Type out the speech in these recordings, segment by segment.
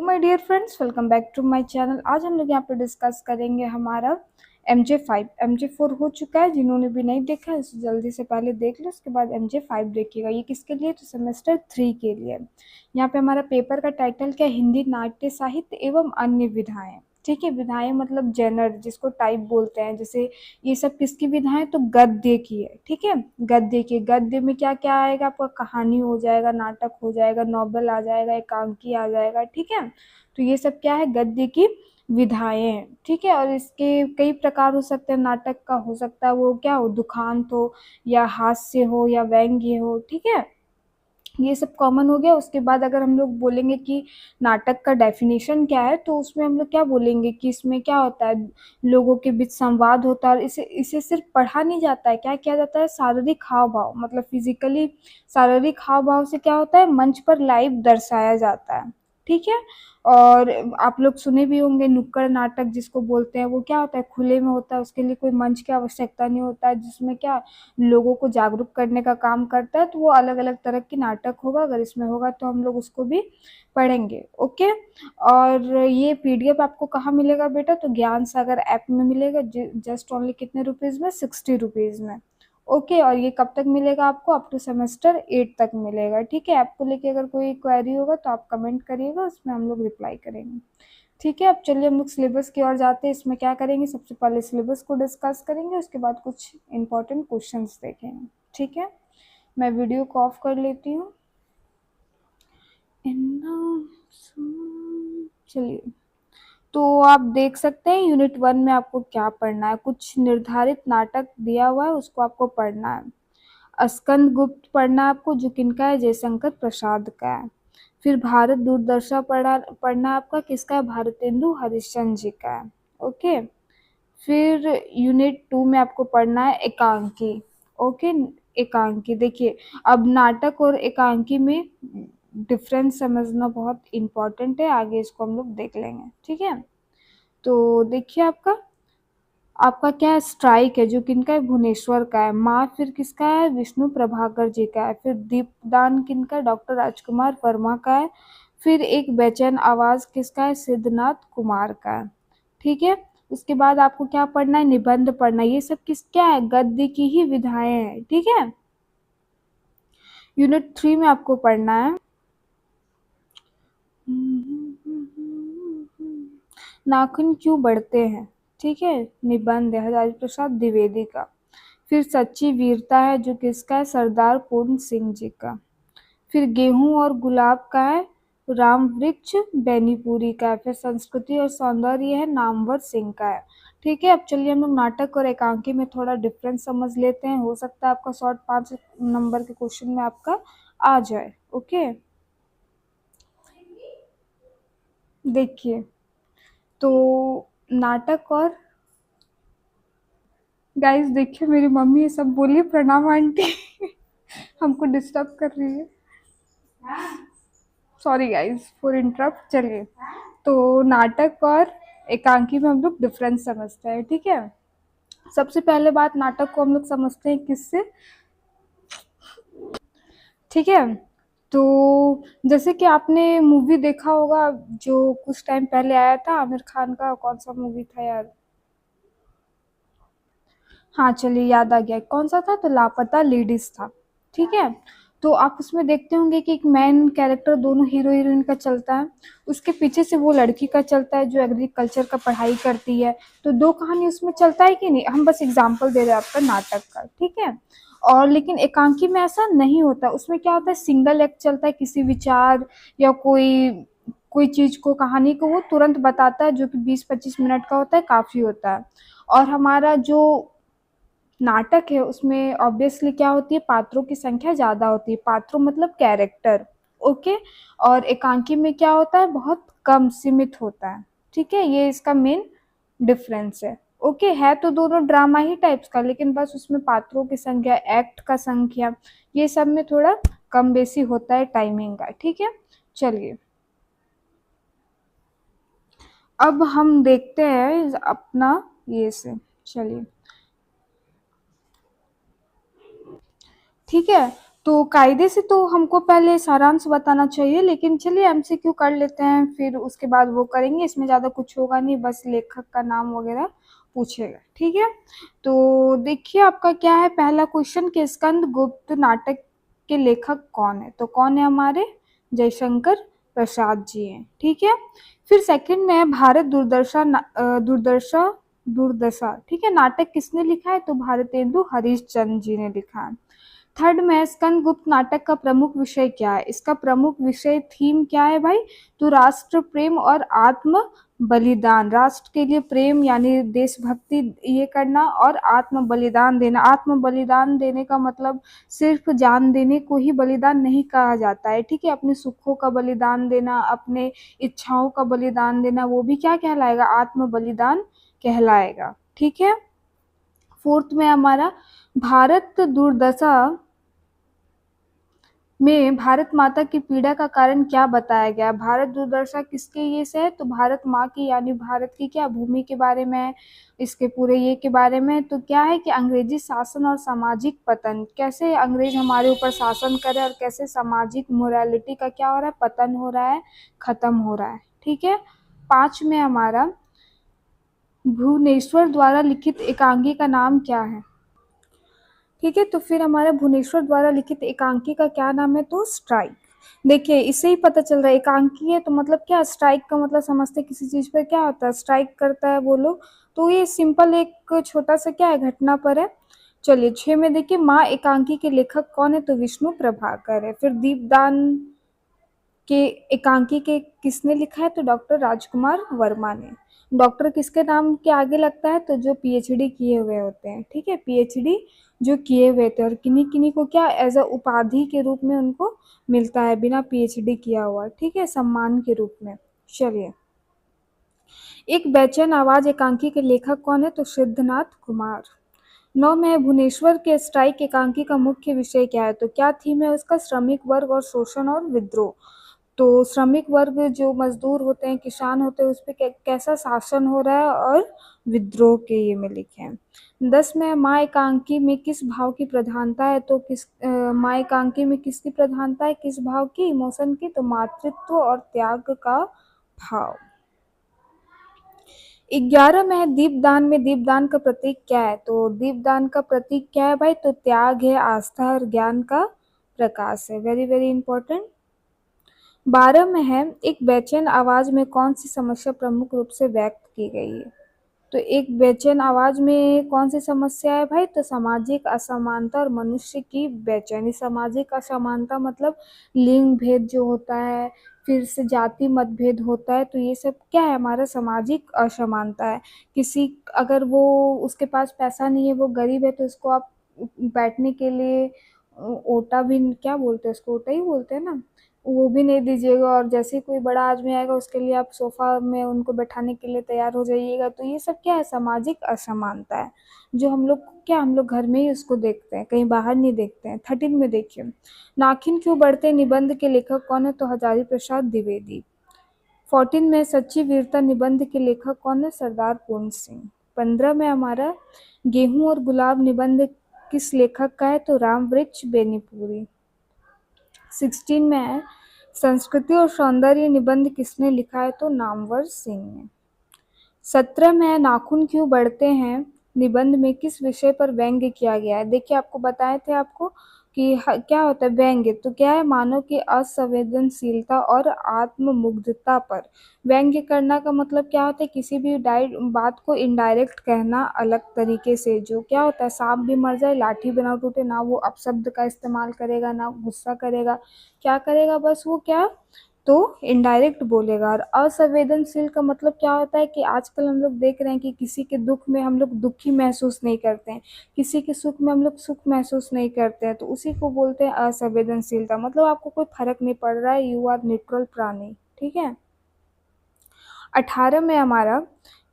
My dear friends, welcome back to my channel. आज हम लोग यहाँ पे डिस्कस करेंगे हमारा MJ5। MJ4 हो चुका है, जिन्होंने भी नहीं देखा है उसे जल्दी से पहले देख लो, उसके बाद MJ5 देखिएगा। ये किसके लिए? तो सेमेस्टर 3 के लिए। यहाँ पे हमारा पेपर का टाइटल क्या है? हिंदी नाट्य साहित्य एवं अन्य विधाएं। ठीक है, विधाएं मतलब जेनर, जिसको टाइप बोलते हैं। जैसे ये सब किसकी विधाएं? तो गद्य की है। ठीक है, गद्य की। गद्य में क्या क्या आएगा आपका? कहानी हो जाएगा, नाटक हो जाएगा, नॉवेल आ जाएगा, एकांकी आ जाएगा। ठीक है, तो ये सब क्या है? गद्य की विधाएं हैं। ठीक है, और इसके कई प्रकार हो सकते हैं। नाटक का हो सकता है वो क्या हो? दुखांत हो, या हास्य हो, या व्यंग्य हो। ठीक है, ये सब कॉमन हो गया। उसके बाद अगर हम लोग बोलेंगे कि नाटक का डेफिनेशन क्या है, तो उसमें हम लोग क्या बोलेंगे कि इसमें क्या होता है? लोगों के बीच संवाद होता है, और इसे इसे सिर्फ पढ़ा नहीं जाता है। क्या किया जाता है? शारीरिक हाव भाव, मतलब फिजिकली शारीरिक हाव भाव से क्या होता है? मंच पर लाइव दर्शाया जाता है। ठीक है, और आप लोग सुने भी होंगे नुक्कड़ नाटक जिसको बोलते हैं। वो क्या होता है? खुले में होता है, उसके लिए कोई मंच की आवश्यकता नहीं होता है, जिसमें क्या लोगों को जागरूक करने का काम करता है। तो वो अलग अलग तरह की नाटक होगा, अगर इसमें होगा तो हम लोग उसको भी पढ़ेंगे। ओके, और ये PDF आपको कहाँ मिलेगा बेटा? तो ज्ञान सागर ऐप में मिलेगा। जस्ट ओनली कितने रुपीज में? 60 रुपीज में। ओके, और ये कब तक मिलेगा आपको? अप टू सेमेस्टर 8 तक मिलेगा। ठीक है, ऐप को लेके अगर कोई क्वेरी होगा तो आप कमेंट करिएगा, उसमें हम लोग रिप्लाई करेंगे। ठीक है, अब चलिए हम लोग सिलेबस की ओर जाते हैं। इसमें क्या करेंगे? सबसे पहले सिलेबस को डिस्कस करेंगे, उसके बाद कुछ इंपॉर्टेंट क्वेश्चंस देखेंगे। ठीक है, मैं वीडियो को ऑफ कर लेती हूँ। चलिए, तो आप देख सकते हैं यूनिट 1 में आपको क्या पढ़ना है। कुछ निर्धारित नाटक दिया हुआ है, उसको आपको पढ़ना है। स्कंद गुप्त पढ़ना है आपको, जो किनका है? जयशंकर प्रसाद का है। फिर भारत दूरदर्शन पढ़ना आपका किसका है? भारतेंदु हरिश्चंद्र जी का है। ओके, फिर यूनिट 2 में आपको पढ़ना है एकांकी। ओके, एकांकी देखिए, अब नाटक और एकांकी में डिफरेंस समझना बहुत इम्पोर्टेंट है। आगे इसको हम लोग देख लेंगे। ठीक है, तो देखिए आपका आपका क्या है? स्ट्राइक है, जो किनका है? भुवनेश्वर का है। माँ फिर किसका है? विष्णु प्रभाकर जी का है। फिर दीपदान किनका? डॉक्टर राजकुमार वर्मा का है। फिर एक बेचैन आवाज किसका है? सिद्धनाथ कुमार का है। ठीक है, उसके बाद आपको क्या पढ़ना है? निबंध पढ़ना है। ये सब किस क्या है? गद्य की ही विधाएं हैं। ठीक है, यूनिट 3 में आपको पढ़ना है नाखून क्यों बढ़ते हैं। ठीक है, निबंध है हजारी प्रसाद द्विवेदी का। फिर सच्ची वीरता है, जो किसका है? सरदार पूर्ण सिंह जी का। फिर गेहूं और गुलाब का है? राम वृक्ष बेनीपुरी का है। फिर संस्कृति और सौंदर्य है? नामवर सिंह का है। ठीक है, अब चलिए हम लोग नाटक और एकांकी में थोड़ा डिफरेंस समझ लेते हैं। हो सकता है आपका शॉर्ट 5 नंबर के क्वेश्चन में आपका आ जाए। ओके, देखिए, तो नाटक और गाइस, देखिए मेरी मम्मी ये सब बोलिए, प्रणाम आंटी। हमको डिस्टर्ब कर रही है। Sorry guys for interrupt. चलिए, तो नाटक और एकांकी में हम लोग डिफरेंस समझते हैं। ठीक है, सबसे पहले बात, नाटक को हम लोग समझते हैं किससे? ठीक है, तो जैसे कि आपने मूवी देखा होगा जो कुछ टाइम पहले आया था, आमिर खान का। कौन सा मूवी था यार? हाँ चलिए, याद आ गया कौन सा था। तो लापता लेडीज था। ठीक है, तो आप उसमें देखते होंगे कि एक मेन कैरेक्टर दोनों हीरो हीरोइन का चलता है, उसके पीछे से वो लड़की का चलता है जो एग्रीकल्चर का पढ़ाई करती है। तो दो कहानी उसमें चलता है कि नहीं? हम बस एग्जाम्पल दे रहे हैं आपका नाटक का। ठीक है, और लेकिन एकांकी में ऐसा नहीं होता। उसमें क्या होता है? सिंगल एक्ट चलता है, किसी विचार या कोई कोई चीज को, कहानी को वो तुरंत बताता है, जो कि 20-25 मिनट का होता है, काफी होता है। और हमारा जो नाटक है उसमें ऑब्वियसली क्या होती है? पात्रों की संख्या ज्यादा होती है। पात्रों मतलब कैरेक्टर। ओके, और एकांकी में क्या होता है? बहुत कम सीमित होता है। ठीक है, ये इसका मेन डिफरेंस है। ओके, है तो दोनों ड्रामा ही टाइप्स का, लेकिन बस उसमें पात्रों की संख्या, एक्ट का संख्या, ये सब में थोड़ा कम बेसी होता है टाइमिंग का। ठीक है, चलिए, अब हम देखते हैं अपना ये से। चलिए, ठीक है, तो कायदे से तो हमको पहले सारांश बताना चाहिए, लेकिन चलिए एमसीक्यू कर लेते हैं, फिर उसके बाद वो करेंगे। इसमें ज़्यादा कुछ होगा नहीं, बस लेखक का नाम वगैरह पूछेगा, ठीक है। तो देखिए आपका क्या है पहला क्वेश्चन कि स्कंद गुप्त नाटक के लेखक कौन है? तो कौन है हमारे? जयशंकर प्रसाद जी हैं, ठीक है। फिर सेकंड में है भारत दुर्दशा, ठीक है, नाटक किसने लिखा है? तो भारतेंदु हरीशचंद्र जी ने लिखा है। थर्ड में स्कंदगुप्त नाटक का प्रमुख विषय क्या है? इसका प्रमुख विषय थीम क्या है भाई? तो राष्ट्र प्रेम और आत्म बलिदान, राष्ट्र के लिए प्रेम यानी देशभक्ति ये करना और आत्म बलिदान देना। आत्म बलिदान देने का मतलब सिर्फ जान देने को ही बलिदान नहीं कहा जाता है, ठीक है। अपने सुखों का बलिदान देना, अपने इच्छाओं का बलिदान देना, वो भी क्या कहलाएगा? आत्म बलिदान कहलाएगा, ठीक है। फोर्थ में हमारा भारत दुर्दशा में भारत माता की पीड़ा का कारण क्या बताया गया? भारत दुर्दशा किसके ये से है? तो भारत माँ की यानी भारत की क्या भूमि के बारे में, इसके पूरे ये के बारे में। तो क्या है कि अंग्रेजी शासन और सामाजिक पतन, कैसे अंग्रेज हमारे ऊपर शासन करे और कैसे सामाजिक मोरालिटी का क्या हो रहा है? पतन हो रहा है, खत्म हो रहा है, ठीक है। 5 में हमारा भुवनेश्वर द्वारा लिखित एकांकी का नाम क्या है? ठीक है, तो फिर हमारे भुवनेश्वर द्वारा लिखित एकांकी का क्या नाम है? तो स्ट्राइक। देखिए इससे ही पता चल रहा है एकांकी है तो मतलब क्या, स्ट्राइक का मतलब समझते किसी चीज पर क्या होता है, स्ट्राइक करता है वो लोग। तो ये सिंपल एक छोटा सा क्या है, घटना पर है। चलिए 6 में देखिए माँ एकांकी के लेखक कौन है? तो विष्णु प्रभाकर है। फिर दीपदान के एकांकी के किसने लिखा है? तो डॉक्टर राजकुमार वर्मा ने। डॉक्टर किसके नाम के आगे लगता है? तो जो पीएचडी किए हुए होते हैं, ठीक है, पीएचडी जो किए हुए थे, और किन्हीं किन्हीं को क्या एज अ उपाधि के रूप में उनको मिलता है बिना पीएचडी किया हुआ, ठीक है, सम्मान के रूप में। चलिए एक बेचैन आवाज एकांकी के लेखक कौन है? तो सिद्धनाथ कुमार। 9 में है भुवनेश्वर के स्ट्राइक एकांकी का मुख्य विषय क्या है? तो क्या थीम है उसका? श्रमिक वर्ग और शोषण और विद्रोह। तो श्रमिक वर्ग जो मजदूर होते हैं, किसान होते हैं, उस पर कैसा शासन हो रहा है और विद्रोह के ये में लिखे हैं। 10 में माँ एकांकी में किस भाव की प्रधानता है? तो माँ एकांकी में किसकी प्रधानता है? किस भाव की? इमोशन की। तो मातृत्व और त्याग का भाव। 11 में है दीपदान में दीपदान का प्रतीक क्या है? तो दीपदान का प्रतीक क्या है भाई? तो त्याग है, आस्था और ज्ञान का प्रकाश है। Very very important. 12 में है एक बेचैन आवाज में कौन सी समस्या प्रमुख रूप से व्यक्त की गई है? तो एक बेचैन आवाज में कौन सी समस्या है भाई? तो सामाजिक असमानता और मनुष्य की बेचैनी। सामाजिक असमानता मतलब लिंग भेद जो होता है, फिर से जाति मतभेद होता है, तो ये सब क्या है? हमारा सामाजिक असमानता है। किसी अगर वो उसके पास पैसा नहीं है, वो गरीब है, तो उसको आप बैठने के लिए ओटा भी क्या बोलते हैं उसको, ओटा ही बोलते हैं ना, वो भी नहीं दीजिएगा, और जैसे ही कोई बड़ा आदमी आएगा उसके लिए आप सोफा में उनको बैठाने के लिए तैयार हो जाइएगा। तो ये सब क्या है? सामाजिक असमानता है, जो हम लोग क्या, हम लोग घर में ही उसको देखते हैं, कहीं बाहर नहीं देखते हैं। 13 में देखिए नाखिन क्यों बढ़ते निबंध के लेखक कौन है? तो हजारी प्रसाद द्विवेदी। 14 में सच्ची वीरता निबंध के लेखक कौन है? सरदार पूर्ण सिंह। 15 में हमारा गेहूं और गुलाब निबंध किस लेखक का है? तो राम वृक्ष बेनीपुरी। 16 में है संस्कृति और सौंदर्य निबंध किसने लिखा है? तो नामवर सिंह ने। 17 में है नाखून क्यों बढ़ते हैं निबंध में किस विषय पर व्यंग्य किया गया है? देखिए आपको बताए थे आपको कि क्या होता है व्यंग्य, तो क्या है? मानव की असंवेदनशीलता और आत्ममुग्धता पर व्यंग्य करना का मतलब क्या होता है? किसी भी बात को इनडायरेक्ट कहना अलग तरीके से, जो क्या होता है, सांप भी मर जाए लाठी भी ना टूटे, ना वो अपशब्द का इस्तेमाल करेगा, ना गुस्सा करेगा, क्या करेगा, बस वो क्या, तो इनडायरेक्ट बोलेगा। और असंवेदनशील का मतलब क्या होता है कि आजकल हम लोग देख रहे हैं कि किसी के दुख में हम लोग दुखी महसूस नहीं करते हैं, किसी के सुख में हम लोग सुख महसूस नहीं करते हैं, तो उसी को बोलते हैं असंवेदनशीलता। मतलब आपको कोई फर्क नहीं पड़ रहा है, यू आर न्यूट्रल प्राणी, ठीक है। 18 में हमारा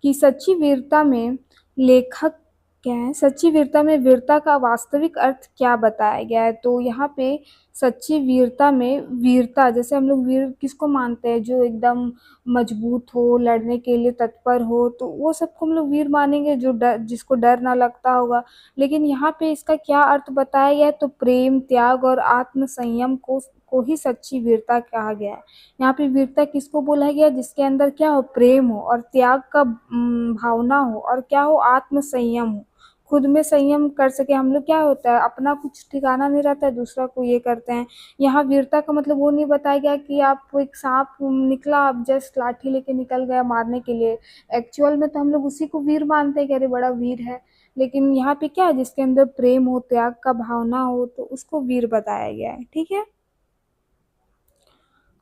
कि सच्ची वीरता में लेखक क्या है? सच्ची वीरता में वीरता का वास्तविक अर्थ क्या बताया गया है? तो यहाँ पे सच्ची वीरता में वीरता, जैसे हम लोग वीर किसको मानते हैं, जो एकदम मजबूत हो, लड़ने के लिए तत्पर हो, तो वो सबको हम लोग वीर मानेंगे, जो डर जिसको डर ना लगता होगा। लेकिन यहाँ पे इसका क्या अर्थ बताया गया है, तो प्रेम, त्याग और आत्म संयम को ही सच्ची वीरता कहा गया है। यहाँ पे वीरता किसको बोला गया, जिसके अंदर क्या हो, प्रेम हो और त्याग का भावना हो, और क्या हो, आत्म संयम हो, खुद में संयम कर सके। हम लोग क्या होता है, अपना कुछ ठिकाना नहीं रहता है, दूसरा को ये करते हैं। यहाँ वीरता का मतलब वो नहीं बताया गया कि आप एक सांप निकला, आप जस्ट लाठी लेके निकल गया मारने के लिए। एक्चुअल में तो हम लोग उसी को वीर मानते हैं कि अरे बड़ा वीर है। लेकिन यहाँ पे क्या है, जिसके अंदर प्रेम हो, त्याग का भावना हो, तो उसको वीर बताया गया है। ठीक है,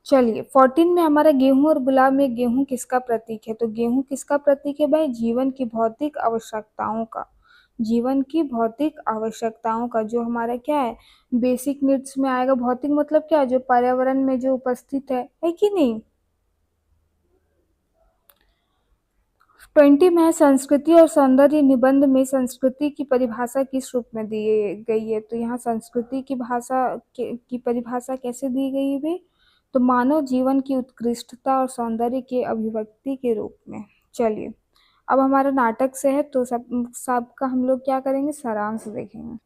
चलिए 14 में हमारा गेहूं और गुलाब में गेहूं किसका प्रतीक है, तो गेहूं किसका प्रतीक है भाई, जीवन की भौतिक आवश्यकताओं का। जीवन की भौतिक आवश्यकताओं का, जो हमारा क्या है, बेसिक नीड्स में आएगा। भौतिक मतलब क्या है, जो पर्यावरण में जो उपस्थित है कि नहीं। 20 में है संस्कृति और सौंदर्य निबंध में संस्कृति की परिभाषा किस रूप में दी गई है, तो यहाँ संस्कृति की भाषा की परिभाषा कैसे दी गई है भाई, तो मानव जीवन की उत्कृष्टता और सौंदर्य के अभिव्यक्ति के रूप में। चलिए, अब हमारा नाटक से है, तो सबका हम लोग क्या करेंगे, सारांश देखेंगे।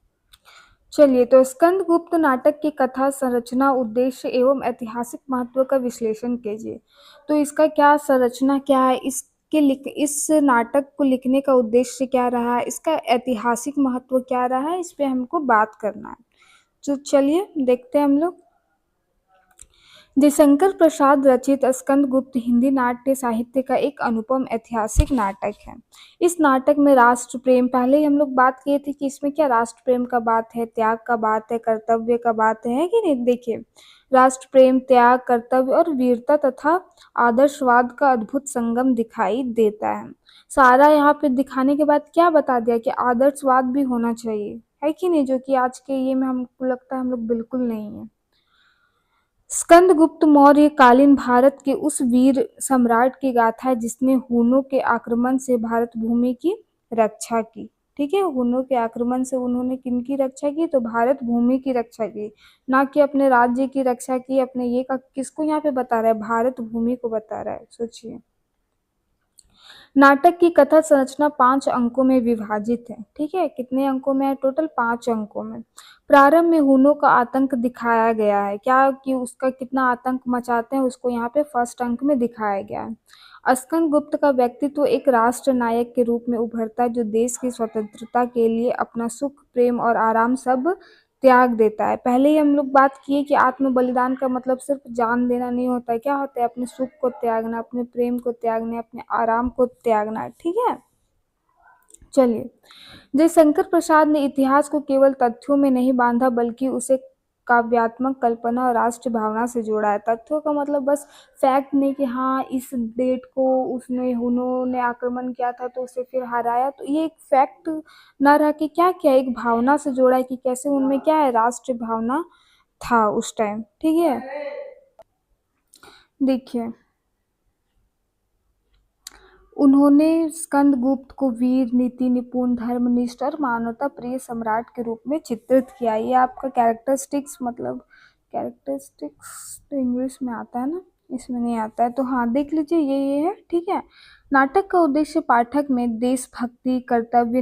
चलिए, तो स्कंदगुप्त नाटक की कथा, संरचना, उद्देश्य एवं ऐतिहासिक महत्व का विश्लेषण कीजिए। तो इसका क्या संरचना क्या है, इस नाटक को लिखने का उद्देश्य क्या रहा है, इसका ऐतिहासिक महत्व क्या रहा है, इस पे हमको बात करना है। तो चलिए देखते हैं हम लोग। जयशंकर प्रसाद रचित स्कंदगुप्त हिंदी नाट्य साहित्य का एक अनुपम ऐतिहासिक नाटक है। इस नाटक में राष्ट्र प्रेम, पहले ही हम लोग बात किए थे कि इसमें क्या राष्ट्र प्रेम का बात है, त्याग का बात है, कर्तव्य का बात है कि नहीं। देखिए, राष्ट्र प्रेम, त्याग, कर्तव्य और वीरता तथा आदर्शवाद का अद्भुत संगम दिखाई देता है। सारा यहाँ पे दिखाने के बाद क्या बता दिया कि आदर्शवाद भी होना चाहिए, है कि नहीं, जो कि आज के ये में हमको लगता है हम लोग बिल्कुल नहीं है। स्कंदगुप्त मौर्य कालीन भारत के उस वीर सम्राट की गाथा है जिसने हुनों के आक्रमण से भारत भूमि की रक्षा की। ठीक है, हुनों के आक्रमण से उन्होंने किनकी रक्षा की, तो भारत भूमि की रक्षा की, ना कि अपने राज्य की रक्षा की। अपने ये का किसको यहाँ पे बता रहा है, भारत भूमि को बता रहा है, सोचिए। नाटक की कथा संरचना 5 अंकों में विभाजित है। ठीक है, कितने अंकों में है, टोटल 5 अंकों में। प्रारंभ में हुनों का आतंक दिखाया गया है, क्या कि उसका कितना आतंक मचाते हैं उसको यहाँ पे फर्स्ट अंक में दिखाया गया है। स्कंदगुप्त का व्यक्तित्व एक राष्ट्र नायक के रूप में उभरता है, जो देश की स्वतंत्रता के लिए अपना सुख, प्रेम और आराम सब त्याग देता है। पहले ही हम लोग बात किए कि आत्म बलिदान का मतलब सिर्फ जान देना नहीं होता है, क्या होता है, अपने सुख को त्यागना, अपने प्रेम को त्यागना, अपने आराम को त्यागना। ठीक है, चलिए। जयशंकर प्रसाद ने इतिहास को केवल तथ्यों में नहीं बांधा, बल्कि उसे काव्यात्मक कल्पना और राष्ट्र भावना से जोड़ा है। तथ्यों का मतलब बस फैक्ट नहीं कि हाँ इस डेट को उसने उन्होंने आक्रमण किया था तो उसे फिर हराया, तो ये एक फैक्ट ना रह के क्या किया, एक भावना से जोड़ा है कि कैसे उनमें क्या है, राष्ट्र भावना था उस टाइम। ठीक है, देखिए, उन्होंने स्कंदगुप्त को वीर, नीति निपुण, धर्मनिष्ठ और मानवता प्रिय सम्राट के रूप में चित्रित किया। ये आपका कैरेक्टरिस्टिक्स, मतलब कैरेक्टरिस्टिक्स तो इंग्लिश में आता है ना, इसमें नहीं आता है, तो हाँ देख लीजिए, ये है। ठीक है, नाटक का उद्देश्य पाठक में देशभक्ति, कर्तव्य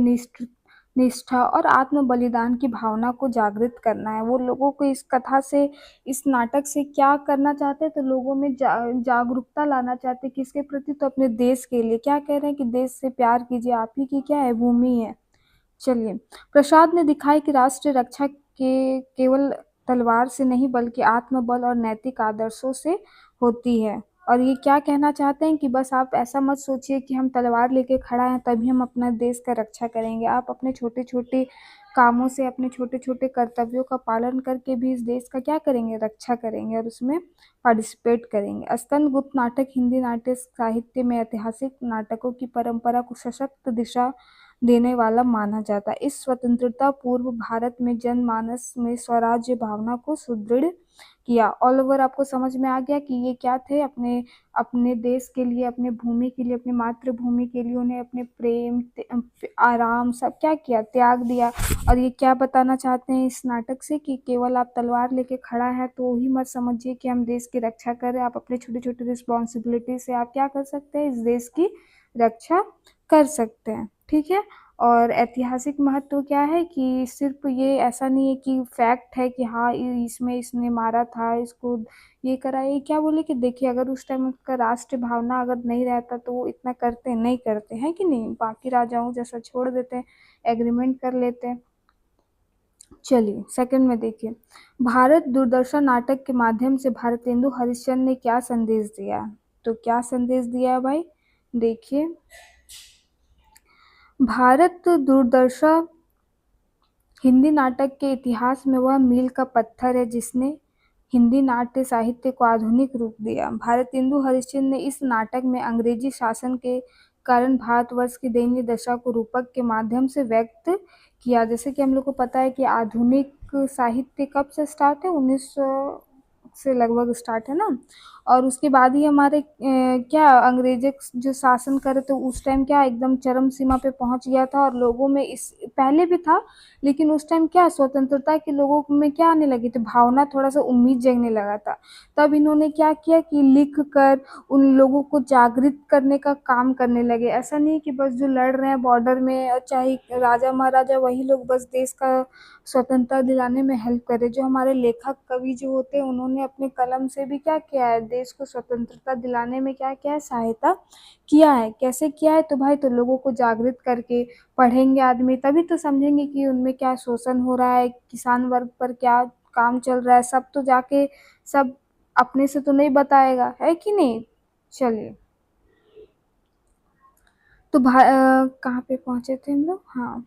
निष्ठा और आत्म बलिदान की भावना को जागृत करना है। वो लोगों को इस कथा से, इस नाटक से क्या करना चाहते हैं, तो लोगों में जागरूकता लाना चाहते हैं, किसके प्रति, तो अपने देश के लिए। क्या कह रहे हैं कि देश से प्यार कीजिए, आप ही की क्या है, भूमि है। चलिए, प्रसाद ने दिखाया कि राष्ट्रीय रक्षा के केवल तलवार से नहीं बल्कि आत्मबल और नैतिक आदर्शों से होती है। और ये क्या कहना चाहते हैं कि बस आप ऐसा मत सोचिए कि हम तलवार लेके खड़ा हैं तभी हम अपना देश का रक्षा करेंगे। आप अपने छोटे छोटे कामों से, अपने छोटे छोटे कर्तव्यों का पालन करके भी इस देश का क्या करेंगे, रक्षा करेंगे और उसमें पार्टिसिपेट करेंगे। स्कंदगुप्त नाटक हिंदी नाट्य साहित्य में ऐतिहासिक नाटकों की परंपरा को सशक्त दिशा देने वाला माना जाता है। इस स्वतंत्रता पूर्व भारत में जनमानस में स्वराज्य भावना को सुदृढ़ किया। ऑल ओवर आपको समझ में आ गया कि ये क्या थे, अपने अपने देश के लिए, अपने भूमि के लिए, अपनी मातृभूमि के लिए उन्हें अपने प्रेम, आराम सब क्या किया, त्याग दिया। और ये क्या बताना चाहते हैं इस नाटक से कि केवल आप तलवार लेके खड़ा है तो ही मत समझिए कि हम देश की रक्षा कर रहे हैं। आप अपने छोटे छोटे रिस्पॉन्सिबिलिटी से आप क्या कर सकते हैं, इस देश की रक्षा कर सकते हैं। ठीक है। और ऐतिहासिक महत्व क्या है कि सिर्फ ये ऐसा नहीं है कि फैक्ट है कि हाँ इसमें इसने मारा था, इसको ये करा, ये क्या बोले कि देखिए अगर उस टाइम का राष्ट्र भावना अगर नहीं रहता तो वो इतना करते नहीं करते हैं कि नहीं, बाकी राजाओं जैसा छोड़ देते हैं, एग्रीमेंट कर लेते हैं। चलिए सेकंड में देखिए, भारत दूरदर्शन नाटक के माध्यम से भारतेंदु हरिश्चंद्र ने क्या संदेश दिया। तो क्या संदेश दिया है भाई, देखिए, भारत दूरदर्शन हिंदी नाटक के इतिहास में वह मील का पत्थर है जिसने हिंदी नाट्य साहित्य को आधुनिक रूप दिया। भारतेंदु हरिश्चंद्र ने इस नाटक में अंग्रेजी शासन के कारण भारतवर्ष की दयनीय दशा को रूपक के माध्यम से व्यक्त किया। जैसे कि हम लोग को पता है कि आधुनिक साहित्य कब से स्टार्ट है, 1900 से लगभग स्टार्ट है ना। और उसके बाद ही हमारे क्या अंग्रेज जो शासन करे तो उस टाइम क्या एकदम चरम सीमा पे पहुंच गया था। और लोगों में इस पहले भी था, लेकिन उस टाइम क्या स्वतंत्रता के लोगों में क्या आने लगी थी, भावना, थोड़ा सा उम्मीद जगने लगा था। तब इन्होंने क्या किया कि लिख कर उन लोगों को जागृत करने का काम करने लगे। ऐसा नहीं कि बस जो लड़ रहे हैं बॉर्डर में और चाहे राजा महाराजा वही लोग बस देश का स्वतंत्रता दिलाने में हेल्प करे। जो हमारे लेखक कवि जो होते हैं उन्होंने अपने कलम से भी क्या किया है, देश को स्वतंत्रता दिलाने में क्या किया है, सहायता किया है। कैसे किया है, तो भाई तो लोगों को जागृत करके, पढ़ेंगे आदमी तभी तो समझेंगे कि उनमें क्या शोषण हो रहा है, किसान वर्ग पर क्या काम चल रहा है, सब तो जाके सब अपने से तो नहीं बताएगा, है कि नहीं। चलिए, तो कहाँ पे पहुंचे थे हम लोग, हाँ,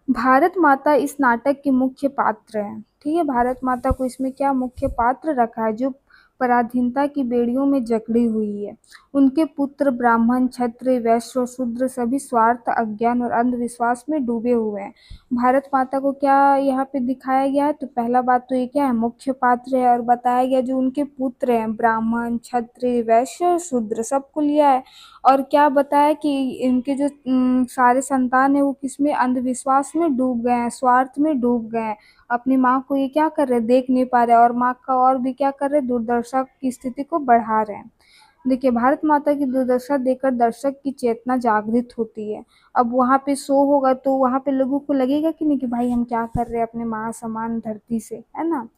भारत माता इस नाटक के मुख्य पात्र हैं। ठीक है, भारत माता को इसमें क्या मुख्य पात्र रखा है, जो पराधीनता की बेड़ियों में जकड़ी हुई है। उनके पुत्र ब्राह्मण, क्षत्रिय, वैश्य और शूद्र सभी स्वार्थ, अज्ञान और अंधविश्वास में डूबे हुए हैं। भारत माता को क्या यहाँ पे दिखाया गया है, तो पहला बात तो ये क्या है, मुख्य पात्र है। और बताया गया जो उनके पुत्र हैं ब्राह्मण, क्षत्रिय, वैश्य और शूद्र सबको लिया है। और क्या बताया कि इनके जो सारे संतान है वो किसमें, अंधविश्वास में डूब गए हैं, स्वार्थ में डूब गए हैं। अपनी माँ को ये क्या कर रहे हैं, देख नहीं पा रहे, और माँ का और भी क्या कर रहे हैं, दुर्दशा की स्थिति को बढ़ा रहे हैं। देखिए, भारत माता की दुर्दशा देखकर दर्शक की चेतना जागृत होती है। अब वहाँ पे शो होगा तो वहाँ पे लोगों को लगेगा कि नहीं कि भाई हम क्या कर रहे हैं अपने माँ समान धरती से, है ना।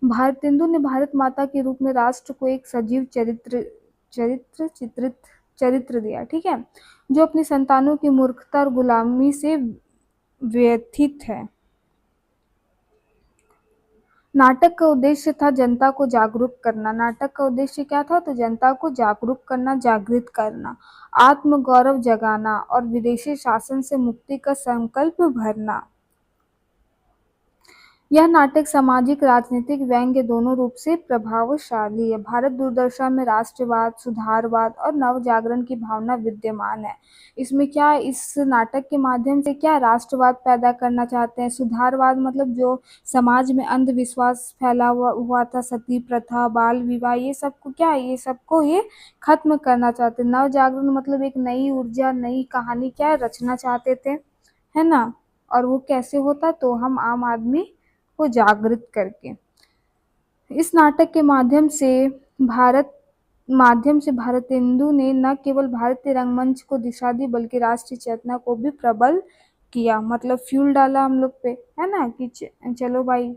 भारतेंदु ने भारत माता के रूप में राष्ट्र को एक सजीव चरित्र चित्रित चरित्र दिया। ठीक है, जो अपनी संतानों की मूर्खता और गुलामी से व्यथित है। नाटक का उद्देश्य था जनता को जागरूक करना। नाटक का उद्देश्य क्या था, तो जनता को जागरूक करना, जागृत करना, आत्म गौरव जगाना और विदेशी शासन से मुक्ति का संकल्प भरना। यह नाटक सामाजिक, राजनीतिक, व्यंग्य दोनों रूप से प्रभावशाली है। भारत दूरदर्शन में राष्ट्रवाद, सुधारवाद और नवजागरण की भावना विद्यमान है। इसमें क्या, इस नाटक के माध्यम से क्या राष्ट्रवाद पैदा करना चाहते हैं, सुधारवाद मतलब जो समाज में अंधविश्वास फैला हुआ था, सती प्रथा, बाल विवाह, ये सबको क्या, ये सबको ये खत्म करना चाहते हैं। नवजागरण मतलब एक नई ऊर्जा, नई कहानी क्या रचना चाहते थे, है ना। और वो कैसे होता, तो हम आम आदमी को जागृत करके। इस नाटक के माध्यम से भारतेंदु ने न केवल भारतीय रंगमंच को दिशा दी बल्कि राष्ट्रीय चेतना को भी प्रबल किया, मतलब फ्यूल डाला हम लोग पे, है ना, कि चलो भाई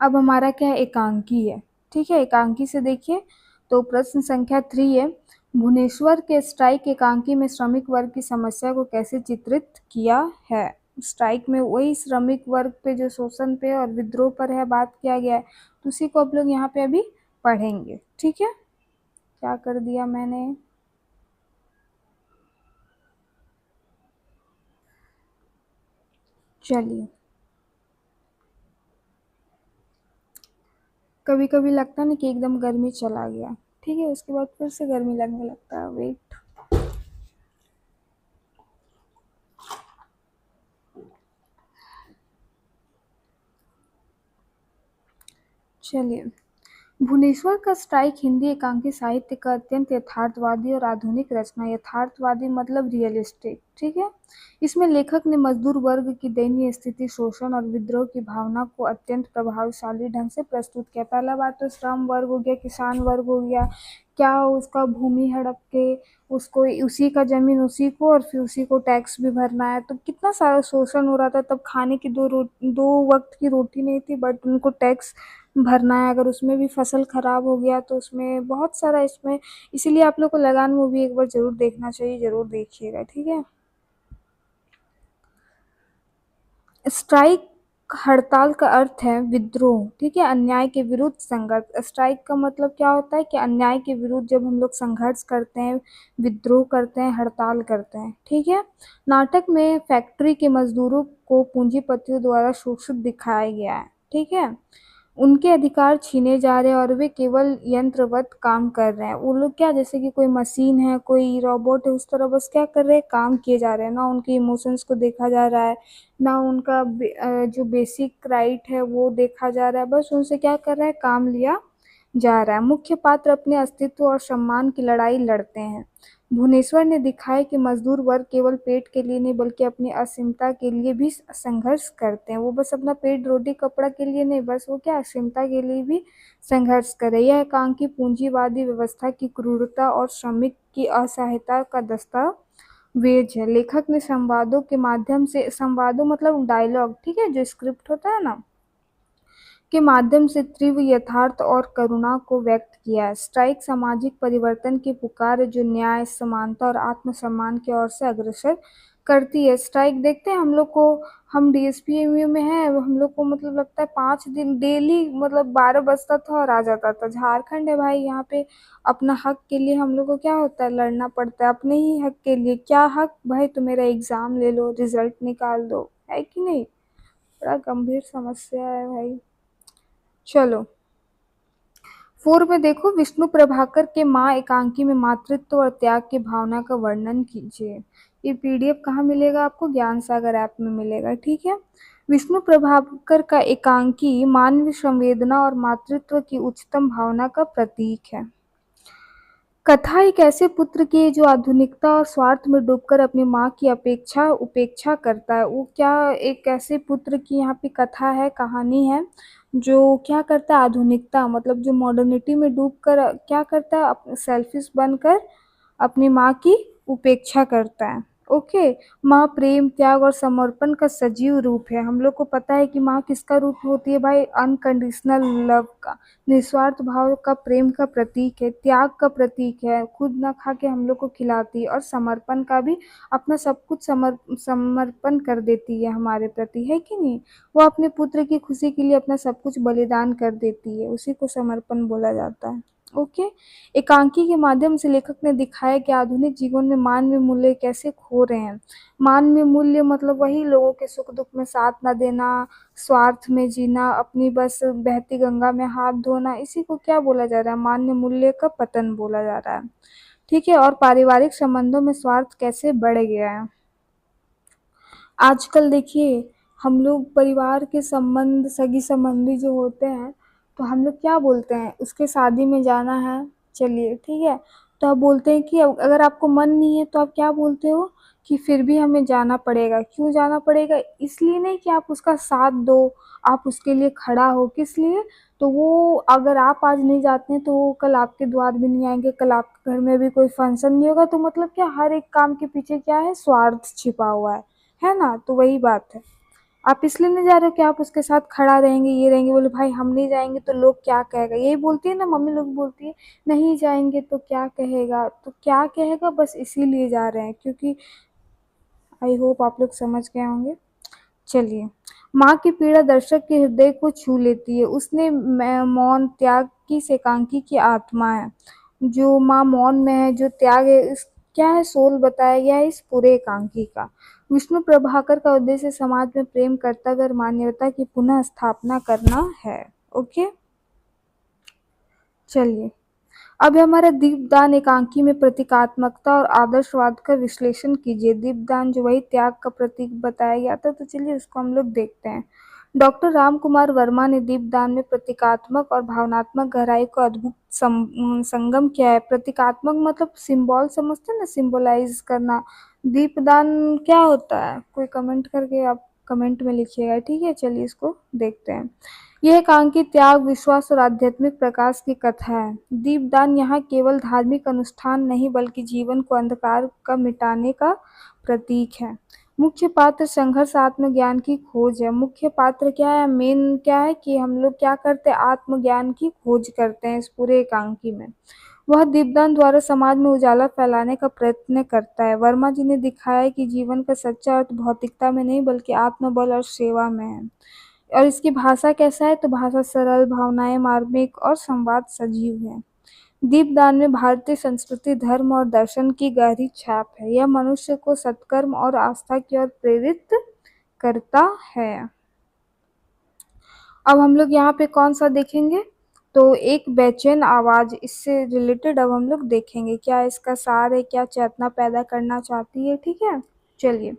अब हमारा क्या है, एकांकी है। ठीक है, एकांकी से देखिए, तो प्रश्न संख्या 3 है, भुवनेश्वर के स्ट्राइक एकांकी में श्रमिक वर्ग की समस्या को कैसे चित्रित किया है। स्ट्राइक में वही श्रमिक वर्ग पे जो शोषण पे और विद्रोह पर है बात किया गया है, तो उसी को आप लोग यहाँ पे अभी पढ़ेंगे। ठीक है, क्या कर दिया मैंने, चलिए, कभी कभी लगता नहीं कि एकदम गर्मी चला गया, ठीक है, उसके बाद फिर से गर्मी लगने लगता है, वेट। चलिए, भुवनेश्वर का स्ट्राइक हिंदी एकांकी साहित्य का अत्यंत यथार्थवादी और आधुनिक रचना। यथार्थवादी मतलब रियलिस्टिक, ठीक है। इसमें लेखक ने मजदूर वर्ग की दयनीय स्थिति, शोषण और विद्रोह की भावना को अत्यंत प्रभावशाली ढंग से प्रस्तुत किया। पहला बात तो श्रम वर्ग हो गया, किसान वर्ग हो गया, क्या उसका भूमि हड़प के उसको उसी का जमीन उसी को, और फिर उसी को टैक्स भी भरना है, तो कितना सारा शोषण हो रहा था। तब खाने की दो वक्त की रोटी नहीं थी, बट उनको टैक्स भरना है। अगर उसमें भी फसल खराब हो गया तो उसमें बहुत सारा इसमें, इसीलिए आप लोग को लगान मूवी एक बार जरूर देखना चाहिए, जरूर देखिएगा, ठीक है। स्ट्राइक हड़ताल का अर्थ है विद्रोह, ठीक है, अन्याय के विरुद्ध संघर्ष। स्ट्राइक का मतलब क्या होता है कि अन्याय के विरुद्ध जब हम लोग संघर्ष करते हैं, विद्रोह करते हैं, हड़ताल करते हैं, ठीक है। नाटक में फैक्ट्री के मजदूरों को पूंजीपतियों द्वारा शोषित दिखाया गया है, ठीक है। उनके अधिकार छीने जा रहे हैं और वे केवल यंत्रवत काम कर रहे हैं। वो लोग क्या, जैसे कि कोई मशीन है, कोई रोबोट है, उस तरह बस क्या कर रहे हैं, काम किए जा रहे हैं। ना उनके इमोशंस को देखा जा रहा है, ना उनका जो बेसिक राइट है वो देखा जा रहा है। बस उनसे क्या कर रहा है, काम लिया जा रहा है। मुख्य पात्र अपने अस्तित्व और सम्मान की लड़ाई लड़ते हैं। भुवनेश्वर ने दिखाया कि मजदूर वर्ग केवल पेट के लिए नहीं बल्कि अपनी असीमता के लिए भी संघर्ष करते हैं। वो बस अपना पेट रोटी कपड़ा के लिए नहीं, बस वो क्या असीमता के लिए भी संघर्ष करे। यह एकांकी पूंजीवादी व्यवस्था की क्रूरता और श्रमिक की असहायता का दस्तावेज है। लेखक ने संवादों के माध्यम से, संवादों मतलब डायलॉग, ठीक है, जो स्क्रिप्ट होता है ना, के माध्यम से तीव्र यथार्थ और करुणा को व्यक्त किया है। स्ट्राइक सामाजिक परिवर्तन की पुकार है जो न्याय, समानता और आत्मसम्मान की ओर से अग्रसर करती है। स्ट्राइक देखते हैं हम लोग को, हम डीएसपीएमयू में हैं, हम लोग को मतलब लगता है 5 दिन डेली मतलब 12 बजता था और आ जाता था। झारखंड है भाई, यहाँ पे अपना हक के लिए हम लोग को क्या होता है, लड़ना पड़ता है अपने ही हक के लिए। क्या हक भाई, तो मेरा एग्जाम ले लो, रिजल्ट निकाल दो, है कि नहीं। बड़ा गंभीर समस्या है भाई। चलो, 4 में देखो, विष्णु प्रभाकर के माँ एकांकी में मातृत्व और त्याग की भावना का वर्णन कीजिए। ये पीडीएफ कहाँ मिलेगा आपको, ज्ञान सागर ऐप में मिलेगा, ठीक है। विष्णु प्रभाकर का एकांकी मानवीय संवेदना और मातृत्व की उच्चतम भावना का प्रतीक है। कथा एक ऐसे पुत्र की है जो आधुनिकता और स्वार्थ में डूबकर अपनी माँ की उपेक्षा करता है। वो क्या, एक ऐसे पुत्र की यहाँ पे कथा है, कहानी है, जो क्या करता है, आधुनिकता मतलब जो मॉडर्निटी में डूबकर क्या करता है, सेल्फिश बनकर अपनी माँ की उपेक्षा करता है। ओके। माँ प्रेम, त्याग और समर्पण का सजीव रूप है। हम लोग को पता है कि माँ किसका रूप होती है भाई, अनकंडीशनल लव का, निस्वार्थ भाव का, प्रेम का प्रतीक है, त्याग का प्रतीक है, खुद ना खा के हम लोग को खिलाती है, और समर्पण का भी, अपना सब कुछ समर्पण कर देती है हमारे प्रति, है कि नहीं। वो अपने पुत्र की खुशी के लिए अपना सब कुछ बलिदान कर देती है, उसी को समर्पण बोला जाता है। ओके। एकांकी के माध्यम से लेखक ने दिखाया कि आधुनिक जीवन में मानवीय मूल्य कैसे खो रहे हैं। मानवीय मूल्य मतलब वही, लोगों के सुख दुख में साथ न देना, स्वार्थ में जीना, अपनी बस बहती गंगा में हाथ धोना, इसी को क्या बोला जा रहा है, मानवीय मूल्य का पतन बोला जा रहा है, ठीक है। और पारिवारिक संबंधों में स्वार्थ कैसे बढ़ गया है। आजकल देखिए, हम लोग परिवार के संबंध, सगी संबंधी जो होते हैं, तो हम लोग क्या बोलते हैं, उसके शादी में जाना है, चलिए ठीक है, तो आप बोलते हैं कि अगर आपको मन नहीं है तो आप क्या बोलते हो कि फिर भी हमें जाना पड़ेगा। क्यों जाना पड़ेगा, इसलिए नहीं कि आप उसका साथ दो, आप उसके लिए खड़ा हो, किस लिए, तो वो अगर आप आज नहीं जाते हैं तो वो कल आपके द्वार भी नहीं आएंगे, कल आपके घर में भी कोई फंक्शन नहीं होगा। तो मतलब क्या, हर एक काम के पीछे क्या है, स्वार्थ छिपा हुआ है ना। तो वही बात है, आप इसलिए नहीं जा रहे हो कि आप उसके साथ खड़ा रहेंगे, ये रहेंगे, बोले भाई हम नहीं जाएंगे तो लोग क्या कहेगा, यही बोलती है ना मम्मी लोग, बोलती है नहीं जाएंगे तो क्या कहेगा, तो क्या कहेगा, बस इसीलिए जा रहे हैं, क्योंकि आई होप आप लोग समझ गए होंगे। चलिए, माँ की पीड़ा दर्शक के हृदय को छू लेती है। उसने मौन त्याग की एकांकी की आत्मा है। जो माँ मौन में है, जो त्याग है, इस क्या है, सोल बताया गया है इस पूरे एकांकी का। विष्णु प्रभाकर का उद्देश्य समाज में प्रेम, कर्तव्य और मानवता की पुनः स्थापना करना है। ओके। चलिए, अब हमारा दीपदान एकांकी में प्रतीकात्मकता और आदर्शवाद का विश्लेषण कीजिए। दीपदान जो वही त्याग का प्रतीक बताया गया था, तो चलिए उसको हम लोग देखते हैं। डॉक्टर रामकुमार वर्मा ने दीपदान में प्रतीकात्मक और भावनात्मक गहराई को अद्भुत संगम किया है। प्रतीकात्मक मतलब सिंबल समझते हैं ना, सिंबलाइज करना। दीपदान क्या होता है, कोई कमेंट करके आप कमेंट में लिखिएगा, ठीक है। चलिए इसको देखते हैं। यह एकांकी त्याग, विश्वास और आध्यात्मिक प्रकाश की कथा है। दीपदान यहाँ केवल धार्मिक अनुष्ठान नहीं बल्कि जीवन को अंधकार का मिटाने का प्रतीक है। मुख्य पात्र संघर्ष आत्मज्ञान की खोज है। मुख्य पात्र क्या है, मेन क्या है कि हम लोग क्या करते हैं, आत्मज्ञान की खोज करते हैं इस पूरे एकांकी में। वह दीपदान द्वारा समाज में उजाला फैलाने का प्रयत्न करता है। वर्मा जी ने दिखाया है कि जीवन का सच्चा अर्थ भौतिकता में नहीं बल्कि आत्मबल और सेवा में है। और इसकी भाषा कैसा है, तो भाषा सरल, भावनाएं मार्मिक और संवाद सजीव है। दीपदान में भारतीय संस्कृति, धर्म और दर्शन की गहरी छाप है। यह मनुष्य को सत्कर्म और आस्था की ओर प्रेरित करता है। अब हम लोग यहाँ पे कौन सा देखेंगे, तो एक बेचैन आवाज, इससे रिलेटेड अब हम लोग देखेंगे क्या इसका सार है, क्या चेतना पैदा करना चाहती है, ठीक है। चलिए,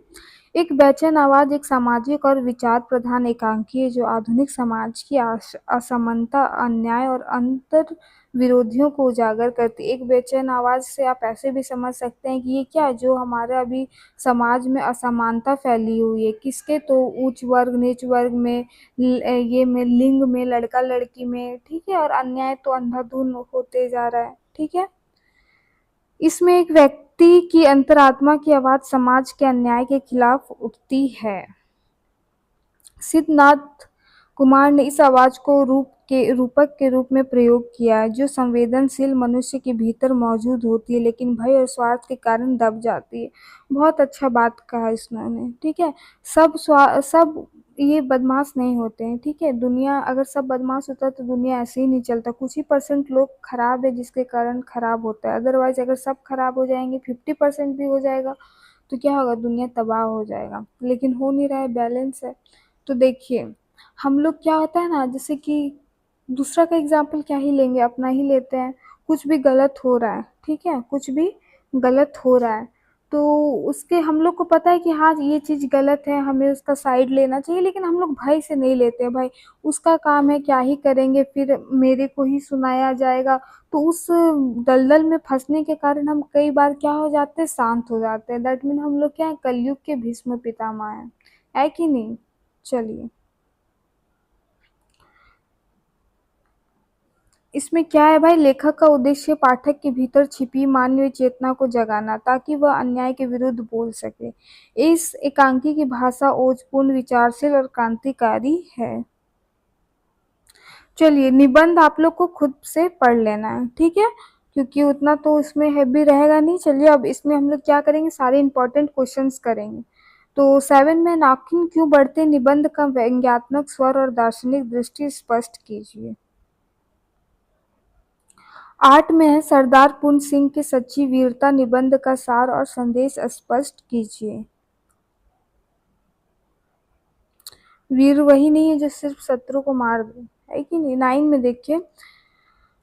एक बेचैन आवाज एक सामाजिक और विचार प्रधान एकांकी है जो आधुनिक समाज की असमानता, अन्याय और अंतर विरोधियों को उजागर करती है। एक बेचैन आवाज से आप ऐसे भी समझ सकते हैं कि ये क्या है, जो हमारे अभी समाज में असमानता फैली हुई है, किसके, तो उच्च वर्ग नीच वर्ग में, ये में, लिंग में, लड़का लड़की में, ठीक है। और अन्याय तो अंधाधुंध होते जा रहा है, ठीक है। इसमें एक व्यक्ति की अंतरात्मा की आवाज समाज के अन्याय के खिलाफ उठती है। सिद्धनाथ कुमार ने इस आवाज को रूपक के रूप में प्रयोग किया है, जो संवेदनशील मनुष्य के भीतर मौजूद होती है लेकिन भय और स्वार्थ के कारण दब जाती है। बहुत अच्छा बात कहा इसने, ठीक है। सब ये बदमाश नहीं होते हैं, ठीक है। दुनिया अगर सब बदमाश होता तो दुनिया ऐसे ही नहीं चलता। कुछ ही परसेंट लोग खराब है जिसके कारण खराब होता है। अदरवाइज अगर सब खराब हो जाएंगे, 50% भी हो जाएगा, तो क्या होगा, दुनिया तबाह हो जाएगा। लेकिन हो नहीं रहा है, बैलेंस है। तो देखिए, हम लोग क्या होता है ना, जैसे कि दूसरा का एग्जाम्पल क्या ही लेंगे, अपना ही लेते हैं। कुछ भी गलत हो रहा है, ठीक है, कुछ भी गलत हो रहा है, तो उसके हम लोग को पता है कि हाँ ये चीज़ गलत है, हमें उसका साइड लेना चाहिए, लेकिन हम लोग भय से नहीं लेते हैं। भाई उसका काम है, क्या ही करेंगे, फिर मेरे को ही सुनाया जाएगा। तो उस दलदल में फंसने के कारण हम कई बार क्या हो जाते हैं, शांत हो जाते हैं। दैट मीन हम लोग क्या है, कलयुग के भीष्म पितामह है कि नहीं। चलिए, इसमें क्या है भाई, लेखक का उद्देश्य पाठक के भीतर छिपी मानवीय चेतना को जगाना, ताकि वह अन्याय के विरुद्ध बोल सके। इस एकांकी की भाषा ओजपूर्ण, विचारशील और क्रांतिकारी है। चलिए, निबंध आप लोग को खुद से पढ़ लेना है, ठीक है, क्योंकि उतना तो इसमें हैवी रहेगा नहीं। चलिए, अब इसमें हम लोग क्या करेंगे, सारे इंपॉर्टेंट क्वेश्चंस करेंगे। तो 7 में नाखून क्यों बढ़ते, निबंध का व्यंग्यात्मक स्वर और दार्शनिक दृष्टि स्पष्ट कीजिए। 8 में है सरदार पूर्ण सिंह की सच्ची वीरता, निबंध का सार और संदेश स्पष्ट कीजिए। वीर वही नहीं है जो सिर्फ शत्रु को मार दे, है कि नहीं। 9 में देखिए,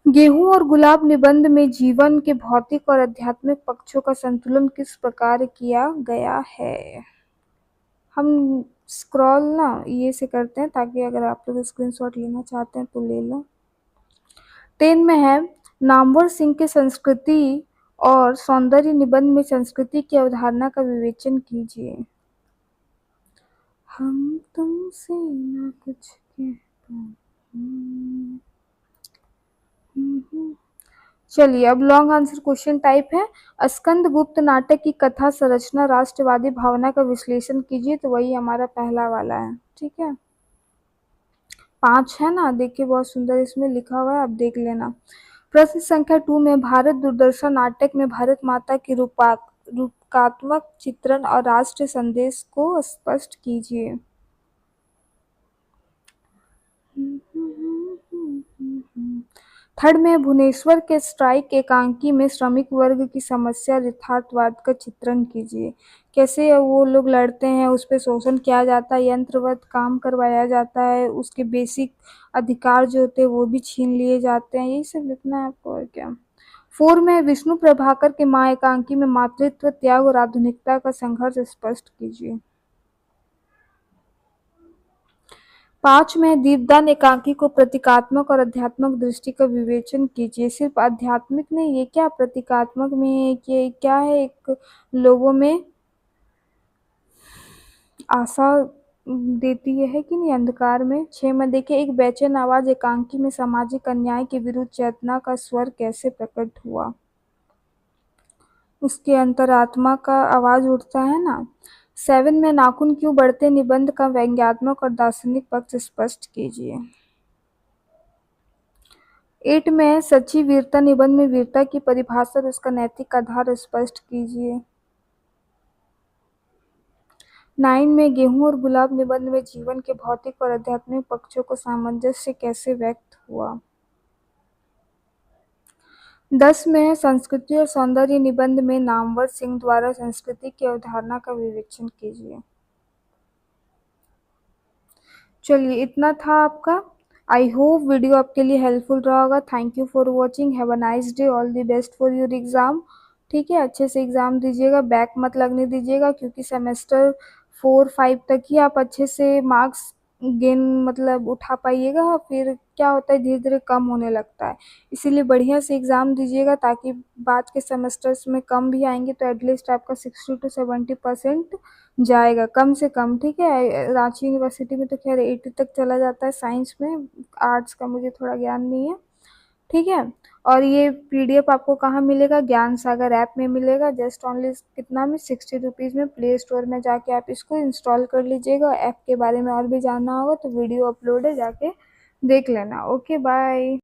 गेहूं और गुलाब निबंध में जीवन के भौतिक और आध्यात्मिक पक्षों का संतुलन किस प्रकार किया गया है। हम स्क्रॉल ना ये से करते हैं, ताकि अगर आप लोग स्क्रीनशॉट लेना चाहते हैं तो ले लो। 10 में है नामवर सिंह के संस्कृति और सौंदर्य निबंध में संस्कृति की अवधारणा का विवेचन कीजिए। हम तुमसे ना कुछ कहते। चलिए, अब लॉन्ग आंसर क्वेश्चन टाइप है। स्कंद गुप्त नाटक की कथा संरचना, राष्ट्रवादी भावना का विश्लेषण कीजिए। तो वही हमारा पहला वाला है, ठीक है। 5 है ना, देखिए बहुत सुंदर इसमें लिखा हुआ है, आप देख लेना। प्रश्न संख्या 2 में भारत दूरदर्शन नाटक में भारत माता की रूपकात्मक चित्रण और राष्ट्रीय संदेश को स्पष्ट कीजिए। थर्ड में भुवनेश्वर के स्ट्राइक एकांकी में श्रमिक वर्ग की समस्या, यथार्थवाद का चित्रण कीजिए। कैसे वो लोग लड़ते हैं, उस पर शोषण किया जाता है, यंत्रवत काम करवाया जाता है, उसके बेसिक अधिकार जो होते हैं वो भी छीन लिए जाते हैं। यही सब लिखना है आपको, और क्या। 4 में विष्णु प्रभाकर के माँ एकांकी में मातृत्व, त्याग और आधुनिकता का संघर्ष स्पष्ट कीजिए। 5 में दीपदान एकांकी को प्रतीकात्मक और आध्यात्मिक दृष्टि का विवेचन कीजिए। सिर्फ आध्यात्मिक नहीं, ये क्या प्रतीकात्मक में है, ये क्या है, एक लोगों में आशा देती है कि नहीं अंधकार में। 6 में देखिए, एक बेचैन आवाज एकांकी में सामाजिक अन्याय के विरुद्ध चेतना का स्वर कैसे प्रकट हुआ, उसके अंतरात्मा का आवाज उठता है ना। 7 में नाखून क्यों बढ़ते निबंध का व्यंग्यात्मक और दार्शनिक पक्ष स्पष्ट कीजिए। 8 में सच्ची वीरता निबंध में वीरता की परिभाषा और उसका नैतिक आधार स्पष्ट कीजिए। 9 में गेहूं और गुलाब निबंध में जीवन के भौतिक और आध्यात्मिक पक्षों को सामंजस्य कैसे व्यक्त हुआ। 10 में संस्कृति और सौंदर्य निबंध में नामवर सिंह द्वारा संस्कृति की अवधारणा का विवेचन कीजिए। चलिए, इतना था आपका। आई होप वीडियो आपके लिए हेल्पफुल रहा होगा। Thank you for watching. Have a nice day. All the best for your exam. ठीक है, अच्छे से एग्ज़ाम दीजिएगा, बैक मत लगने दीजिएगा, क्योंकि सेमेस्टर 4-5 तक ही आप अच्छे से मार्क्स गेन मतलब उठा पाइएगा, फिर क्या होता है धीरे धीरे कम होने लगता है। इसीलिए बढ़िया से एग्ज़ाम दीजिएगा, ताकि बाद के सेमेस्टर्स में कम भी आएंगे तो एटलीस्ट आपका 60-70% जाएगा कम से कम। ठीक है, रांची यूनिवर्सिटी में तो खैर 80 तक चला जाता है साइंस में, आर्ट्स का मुझे थोड़ा ज्ञान नहीं है। ठीक है, और ये पीडीएफ आपको कहाँ मिलेगा, ज्ञान सागर ऐप में मिलेगा। जस्ट ओनली कितना में 60 रुपीज़ में प्ले स्टोर में जाके आप इसको इंस्टॉल कर लीजिएगा। ऐप के बारे में और भी जानना होगा तो वीडियो अपलोड है, जाके देख लेना। Okay, bye.